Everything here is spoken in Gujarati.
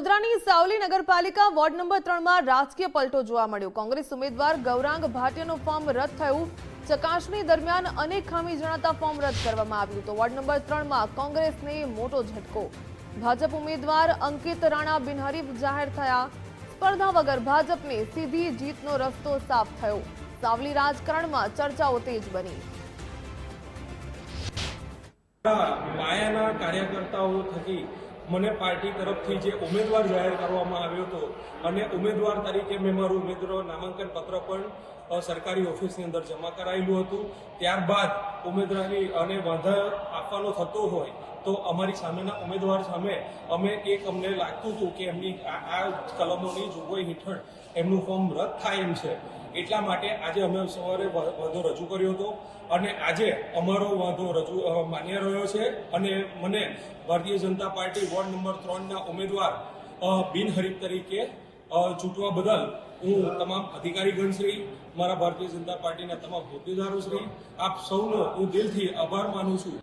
વડોદરાની સાવલી નગરપાલિકા વોર્ડ નંબર 3 માં રાજકીય પલટો જોવા મળ્યો। કોંગ્રેસ ઉમેદવાર ગૌરાંગ ભાટિયાનું ફોર્મ રદ થયું। ચકાસણી દરમિયાન અનેક ખામી જણાતા ફોર્મ રદ કરવામાં આવ્યું તો વોર્ડ નંબર 3 માં કોંગ્રેસને મોટો ઝટકો। ભાજપ ઉમેદવાર અંકિત રાણા બિનહરીફ જાહેર થયા। સ્પર્ધા વગર ભાજપને સીધી જીતનો રસ્તો સાફ થયો। સાવલી રાજકારણમાં ચર્ચાઓ તેજ બની। પાયાના કાર્યકર્તાઓ થકી મને પાર્ટી તરફથી જે ઉમેદવાર જાહેર કરવામાં આવ્યો હતો અને ઉમેદવાર તરીકે મેં મારું ઉમેદવાર નામાંકન પત્ર પણ સરકારી ઓફિસની અંદર જમા કરાયેલું હતું। ત્યારબાદ ઉમેદવારી અને વાંધા આપવાનો થતો હોય તો અમારી સામેના ઉમેદવાર સામે અમને લાગતું હતું કે એમની આ કલમોની જોગવાઈ હેઠળ એમનું ફોર્મ રદ થાય એમ છે। એટલા માટે આજે અમે સવારે વાંધો રજૂ કર્યો હતો અને આજે અમારો વાંધો માન્ય રહ્યો છે અને મને Bharatiya Janata party ward number 3ના ઉમેદવાર બિનહરીફ તરીકે ચૂંટવા બદલ હું તમામ અધિકારીગણ શ્રી, મારા ભારતીય જનતા પાર્ટીના તમામ હોદ્દેદારો શ્રી, આપ સૌનો હું દિલથી આભાર માનું છું।